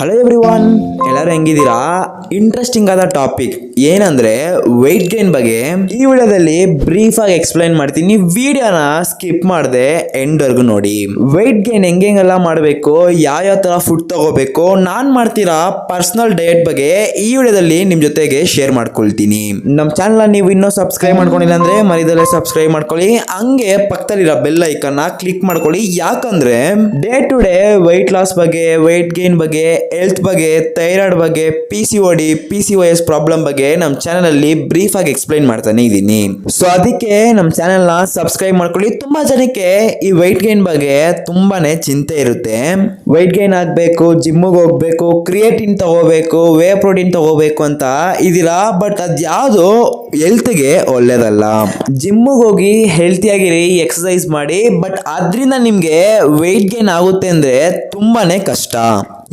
Hello everyone, ಎಲ್ಲರೂ ಹೆಂಗಿದ್ದೀರಾ? Interesting ಆದ topic ಏನಂದ್ರೆ ವೆಯ್ಟ್ ಗೇನ್ ಬಗ್ಗೆ ಈ ವಿಡಿಯೋದಲ್ಲಿ ಬ್ರೀಫ್ ಆಗಿ ಎಕ್ಸ್ಪ್ಲೈನ್ ಮಾಡ್ತೀನಿ. ವಿಡಿಯೋನ ಸ್ಕಿಪ್ ಮಾಡದೆ ಎಂಡ್ವರೆಗೂ ನೋಡಿ. ವೆಯ್ಟ್ ಗೇನ್ ಹೆಂಗೆಲ್ಲ ಮಾಡಬೇಕು, ಯಾವ ತರ ಫುಡ್ ತಗೋಬೇಕು, ನಾನ್ ಮಾಡ್ತೀರಾ ಪರ್ಸನಲ್ ಡಯಟ್ ಬಗ್ಗೆ ಈ ವಿಡಿಯೋದಲ್ಲಿ ನಿಮ್ ಜೊತೆಗೆ ಶೇರ್ ಮಾಡ್ಕೊಳ್ತೀನಿ. ನಮ್ಮ ಚಾನಲ್ ನೀವು ಇನ್ನೂ ಸಬ್ಸ್ಕ್ರೈಬ್ ಮಾಡ್ಕೊಂಡಿಲ್ಲ ಅಂದ್ರೆ ಮರಿದಲ್ಲೇ ಸಬ್ಸ್ಕ್ರೈಬ್ ಮಾಡ್ಕೊಳ್ಳಿ. ಹಂಗೆ ಪಕ್ಕದಲ್ಲಿರೋ ಬೆಲ್ ಐಕನ್ ಕ್ಲಿಕ್ ಮಾಡ್ಕೊಳ್ಳಿ. ಯಾಕಂದ್ರೆ day to day weight loss ಬಗ್ಗೆ, ವೆಯ್ಟ್ ಗೇನ್ ಬಗ್ಗೆ, ಹೆಲ್ತ್ ಬಗ್ಗೆ, ಥೈರಾಯ್ಡ್ ಬಗ್ಗೆ, PCOD, PCOS ಪ್ರಾಬ್ಲಮ್ ಬಗ್ಗೆ ನಮ್ಮ ಚಾನೆಲ್ ಅಲ್ಲಿ ಬ್ರೀಫ್ ಆಗಿ ಎಕ್ಸ್ಪ್ಲೈನ್ ಮಾಡ್ತಾನೆ ಇದ್ದೀನಿ. ಸೊ ಅದಕ್ಕೆ ನಮ್ಮ ಚಾನೆಲ್ ನ ಸಬ್ಸ್ಕ್ರೈಬ್ ಮಾಡ್ಕೊಳ್ಳಿ. ತುಂಬಾ ಜನಕ್ಕೆ ಈ ವೆಯ್ಟ್ ಗೇನ್ ಬಗ್ಗೆ ತುಂಬಾನೇ ಚಿಂತೆ ಇರುತ್ತೆ. ವೆಯ್ಟ್ ಗೇನ್ ಆಗ್ಬೇಕು, ಜಿಮ್ಗೆ ಹೋಗ್ಬೇಕು, ಕ್ರಿಯೇಟಿನ್ ತಗೋಬೇಕು, ವೇ ಪ್ರೋಟೀನ್ ತಗೋಬೇಕು ಅಂತ ಇದೀರಾ. ಬಟ್ ಅದ್ಯಾವುದು ಹೆಲ್ತ್ಗೆ ಒಳ್ಳೇದಲ್ಲ. ಜಿಮ್ಗೆ ಹೋಗಿ ಹೆಲ್ತಿಯಾಗಿರಿ, ಎಕ್ಸಸೈಸ್ ಮಾಡಿ, ಬಟ್ ಅದರಿಂದ ನಿಮ್ಗೆ ವೆಯ್ಟ್ ಗೇನ್ ಆಗುತ್ತೆ ಅಂದ್ರೆ ತುಂಬಾನೇ ಕಷ್ಟ.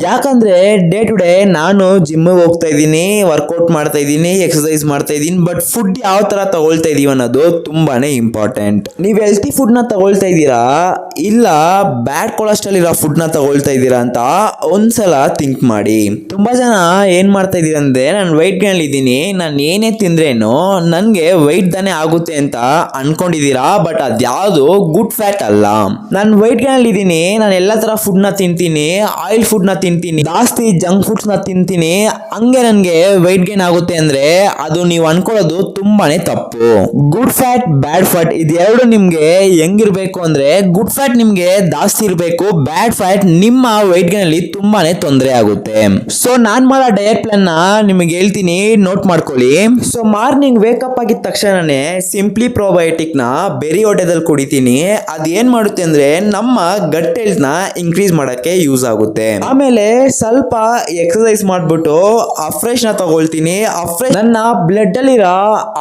ಯಾಕಂದ್ರೆ ಡೇ ಟು ಡೇ ನಾನು ಜಿಮ್ಗೆ ಹೋಗ್ತಾ ಇದ್ದೀನಿ, ವರ್ಕೌಟ್ ಮಾಡ್ತಾ ಇದ್ದೀನಿ, ಎಕ್ಸಸೈಸ್ ಮಾಡ್ತಾ ಇದ್ದೀನಿ. ಬಟ್ ಫುಡ್ ಯಾವ ತರ ತಗೊಳ್ತಾ ಇದೀವಿ ಅನ್ನೋದು ತುಂಬಾನೇ ಇಂಪಾರ್ಟೆಂಟ್. ನೀವು ಹೆಲ್ತಿ ಫುಡ್ ನ ತಗೊಳ್ತಾ ಇದ್ದೀರಾ ಇಲ್ಲ ಬ್ಯಾಡ್ ಕೊಲೆಸ್ಟ್ರಾಲ್ ಇರೋ ಫುಡ್ ನ ತಗೊಳ್ತಾ ಇದ್ದೀರಾ ಅಂತ ಒಂದ್ಸಲ ಥಿಂಕ್ ಮಾಡಿ. ತುಂಬಾ ಜನ ಏನ್ ಮಾಡ್ತಾ ಇದೀರ ಅಂದ್ರೆ, ನಾನು ವೆಯ್ಟ್ ಗೇನ್ ಇದ್ದೀನಿ, ನಾನು ಏನೇ ತಿಂದ್ರೇನು ನನ್ಗೆ ವೆಯ್ಟ್ ತಾನೇ ಆಗುತ್ತೆ ಅಂತ ಅನ್ಕೊಂಡಿದೀರಾ. ಬಟ್ ಅದ್ಯಾವುದು ಗುಡ್ ಫ್ಯಾಟ್ ಅಲ್ಲ. ನಾನು ವೆಯ್ಟ್ ಗೇನ್ ಇದ್ದೀನಿ, ನಾನು ಎಲ್ಲಾ ತರ ಫುಡ್ ನ ತಿಂತೀನಿ, ಆಯಿಲ್ ಫುಡ್ ನ ತಿಂತೀನಿ, ಜಾಸ್ತಿ ಜಂಕ್ ಫುಡ್ಸ್ ನ ತಿಂತೀನಿ, ಹಂಗೆ ನನ್ಗೆ ವೆಯ್ಟ್ ಗೇನ್ ಆಗುತ್ತೆ ಅಂದ್ರೆ ಅದು ನೀವು ಅನ್ಕೊಳ್ಳೋದು ತುಂಬಾನೇ ತಪ್ಪು. ಗುಡ್ ಫ್ಯಾಟ್, ಬ್ಯಾಡ್ ಫ್ಯಾಟ್ ಇದೆರಡು ನಿಮ್ಗೆ ಹೆಂಗಿರ್ಬೇಕು ಅಂದ್ರೆ, ಗುಡ್ ಫ್ಯಾಟ್ ನಿಮ್ಗೆ ಜಾಸ್ತಿ ಇರಬೇಕು, ಬ್ಯಾಡ್ ಫ್ಯಾಟ್ ನಿಮ್ಮ ವೆಯ್ಟ್ ಗೇನ್ ಅಲ್ಲಿ ತುಂಬಾನೇ ತೊಂದರೆ ಆಗುತ್ತೆ. ಸೊ ನಾನ್ ಮಾಡೋ ಡಯಟ್ ಪ್ಲಾನ್ ನ ನಿಮಗೆ ಹೇಳ್ತೀನಿ, ನೋಟ್ ಮಾಡ್ಕೊಳ್ಳಿ. ಸೊ ಮಾರ್ನಿಂಗ್ ವೇಕಪ್ ಆಗಿದ ತಕ್ಷಣನೇ ಸಿಂಪ್ಲಿ ಪ್ರೋಬಯೋಟಿಕ್ ನ ಬೆರಿ ಹೊಟ್ಟೆದಲ್ಲಿ ಕುಡಿತೀನಿ. ಅದ್ ಏನ್ ಮಾಡುತ್ತೆ ಅಂದ್ರೆ ನಮ್ಮ ಗಟ್ ಹೆಲ್ತ್ ನ ಇನ್ಕ್ರೀಸ್ ಮಾಡಕ್ಕೆ ಯೂಸ್ ಆಗುತ್ತೆ. ಆಮೇಲೆ ಸ್ವಲ್ಪ ಎಕ್ಸಸೈಸ್ ಮಾಡ್ಬಿಟ್ಟು ಅಫ್ರೆಶ್ ನ ತಗೊಳ್ತೀನಿ. ಅಫ್ರೆಶ್ ನನ್ನ ಬ್ಲಡ್ ಅಲ್ಲಿರೋ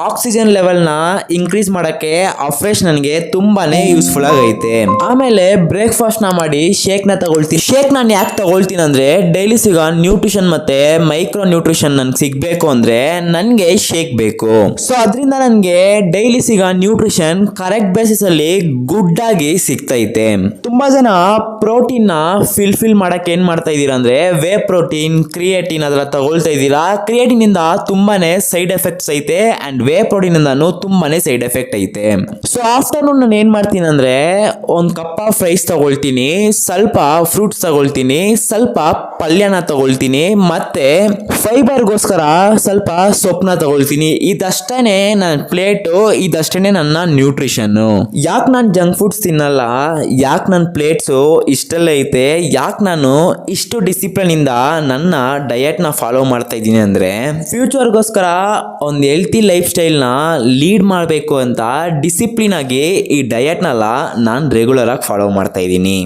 ಆಕ್ಸಿಜನ್ ಲೆವೆಲ್ ನ ಇನ್ಕ್ರೀಸ್ ಮಾಡಕ್ಕೆ ಅಫ್ರೆಶ್ ನನಗೆ ತುಂಬಾನೇ ಯೂಸ್ಫುಲ್ ಆಗೈತೆ. ಆಮೇಲೆ ಬ್ರೇಕ್ಫಾಸ್ಟ್ ನ ಮಾಡಿ ಶೇಕ್ ನ ತಗೊಳ್ತೀನಿ. ಶೇಕ್ ನಾನು ಯಾಕೆ ತಗೊಳ್ತೀನಿ ಅಂದ್ರೆ, ಡೈಲಿ ಸಿಗೋ ನ್ಯೂಟ್ರಿಷನ್ ಮತ್ತೆ ಮೈಕ್ರೋ ನ್ಯೂಟ್ರಿಷನ್ ನನ್ಗೆ ಸಿಗ್ಬೇಕು ಅಂದ್ರೆ ನನ್ಗೆ ಶೇಕ್ ಬೇಕು. ಸೊ ಅದರಿಂದ ನನ್ಗೆ ಡೈಲಿ ಸಿಗೋ ನ್ಯೂಟ್ರಿಷನ್ ಕರೆಕ್ಟ್ ಬೇಸಿಸ್ ಅಲ್ಲಿ ಗುಡ್ ಆಗಿ ಸಿಗ್ತೈತೆ. ತುಂಬಾ ಜನ ಪ್ರೋಟೀನ್ ನ ಫಿಲ್ ಮಾಡಕ್ಕೆ ಏನ್ ಮಾಡ್ತಾ ಇದೀರಾ ಅಂದ್ರೆ, ವೇ ಪ್ರೋಟೀನ್, ಕ್ರಿಯೇಟಿನ್ ಅದೆಲ್ಲ ತಗೊಳ್ತಾ ಇದ್ದೀರಾ. ಕ್ರಿಯೇಟಿನ್ ಇಂದ ತುಂಬಾನೇ ಸೈಡ್ ಎಫೆಕ್ಟ್ಸ್ ಐತೆ ಅಂಡ್ ವೇ ಪ್ರೋಟೀನ್ ಇಂದಾನು ತುಂಬಾನೇ ಸೈಡ್ ಎಫೆಕ್ಟ್ ಐತೆ. ಸೊ ಆಫ್ಟರ್ನೂನ್ ನಾನು ಏನ್ ಮಾಡ್ತೀನಿ ಅಂದ್ರೆ, ಒಂದ್ ಕಪ್ ಆಫ್ ರೈಸ್ ತಗೊಳ್ತೀನಿ, ಸ್ವಲ್ಪ ಫ್ರೂಟ್ಸ್ ತಗೊಳ್ತೀನಿ, ಸ್ವಲ್ಪ ಪಲ್ಯನ ತಗೊಳ್ತೀನಿ, ಮತ್ತೆ ಫೈಬರ್ಗೋಸ್ಕರ ಸ್ವಲ್ಪ ಸೊಪ್ಪನ್ನ ತಗೊಳ್ತೀನಿ. ಇದಷ್ಟೇನೆ ನನ್ನ ಪ್ಲೇಟು, ಇದಷ್ಟೇನೆ ನನ್ನ ನ್ಯೂಟ್ರಿಷನ್. ಯಾಕೆ ನಾನು ಜಂಕ್ ಫುಡ್ಸ್ ತಿನ್ನಲ್ಲ, ಯಾಕೆ ನನ್ನ ಪ್ಲೇಟ್ಸು ಇಷ್ಟೆಲ್ಲ ಐತೆ, ಯಾಕೆ ನಾನು ಇಷ್ಟು ಡಿಸಿಪ್ಲಿನ್ ಇಂದ ನನ್ನ ಡಯಟ್ ನ ಫಾಲೋ ಮಾಡ್ತಾ ಇದ್ದೀನಿ ಅಂದ್ರೆ, ಫ್ಯೂಚರ್ಗೋಸ್ಕರ ಒಂದು ಹೆಲ್ತಿ ಲೈಫ್ ಸ್ಟೈಲ್ ನ ಲೀಡ್ ಮಾಡಬೇಕು ಅಂತ ಡಿಸಿಪ್ಲಿನ್ ಆಗಿ ಈ ಡಯಟ್ ನಲ್ಲ ನಾನು ರೆಗ್ಯುಲರ್ ಆಗಿ ಫಾಲೋ ಮಾಡ್ತಾ ಇದ್ದೀನಿ.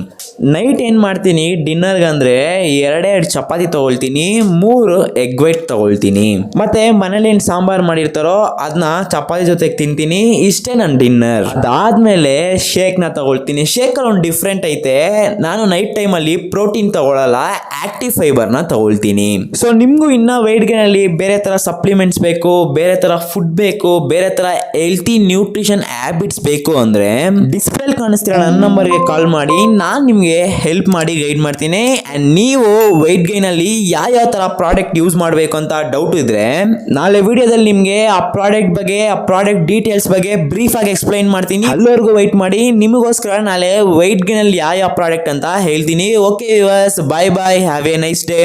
ನೈಟ್ ಏನ್ ಮಾಡ್ತೀನಿ ಡಿನ್ನರ್ಗೆ ಅಂದ್ರೆ, ಎರಡೆರಡು ಚಪಾತಿ ತಗೊಳ್ತೀನಿ, 3 ಎಗ್ ವೈಟ್ ತಗೊಳ್ತೀನಿ, ಮತ್ತೆ ಮನೇಲಿ ಏನ್ ಸಾಂಬಾರ್ ಮಾಡಿರ್ತಾರೋ ಅದನ್ನ ಚಪಾತಿ ಜೊತೆಗೆ ತಿಂತೀನಿ. ಇಷ್ಟೇ ನನ್ನ ಡಿನ್ನರ್. ಅದಾದ್ಮೇಲೆ ಶೇಕ್ ನ ತಗೊಳ್ತೀನಿ. ಶೇಕ್ ಅಲ್ಲಿ ಒಂದು ಡಿಫ್ರೆಂಟ್ ಐತೆ. ನಾನು ನೈಟ್ ಟೈಮ್ ಅಲ್ಲಿ ಪ್ರೋಟೀನ್ ತಗೊಳ್ಳಲ್ಲ, ಆಕ್ಟಿವ್ ಫೈಬರ್ ನ ತಗೊಳ್ತೀನಿ. ಸೊ ನಿಮ್ಗೂ ಇನ್ನ ವೆಯ್ಟ್ ಗೇನ್ ಅಲ್ಲಿ ಬೇರೆ ತರ ಸಪ್ಲಿಮೆಂಟ್ಸ್ ಬೇಕು, ಬೇರೆ ತರ ಫುಡ್ ಬೇಕು, ಬೇರೆ ತರ ಹೆಲ್ತಿ ನ್ಯೂಟ್ರಿಷನ್ ಹ್ಯಾಬಿಟ್ಸ್ ಬೇಕು ಅಂದ್ರೆ ಡಿಸ್ಪ್ಲೇ ಕಾಣಿಸ್ತಿರೋ ನನ್ನ ನಂಬರ್ಗೆ ಕಾಲ್ ಮಾಡಿ, ನಾನ್ ನಿಮ್ಗೆ ಹೆಲ್ಪ್ ಮಾಡಿ ಗೈಡ್ ಮಾಡ್ತೀನಿ. ಅಂಡ್ ನೀವು ವೆಯ್ಟ್ ಗೇನ್ ಅಲ್ಲಿ ಯಾವ ತರ ಪ್ರಾಡಕ್ಟ್ ಯೂಸ್ ಮಾಡಬೇಕು ಅಂತ ಡೌಟ್ ಇದ್ರೆ, ನಾಳೆ ವಿಡಿಯೋದಲ್ಲಿ ನಿಮ್ಗೆ ಆ ಪ್ರಾಡಕ್ಟ್ ಬಗ್ಗೆ, ಆ ಪ್ರಾಡಕ್ಟ್ ಡೀಟೇಲ್ಸ್ ಬಗ್ಗೆ ಬ್ರೀಫ್ ಆಗಿ ಎಕ್ಸ್ಪ್ಲೈನ್ ಮಾಡ್ತೀನಿ. ಅಲ್ಲಿವರೆಗೂ ವೆಯ್ಟ್ ಮಾಡಿ, ನಿಮಗೋಸ್ಕರ ನಾಳೆ ವೆಯ್ಟ್ ಗೇನ್ ಅಲ್ಲಿ ಯಾವ ಪ್ರಾಡಕ್ಟ್ ಅಂತ ಹೇಳ್ತೀನಿ. Okay viewers, bye bye, have a nice day.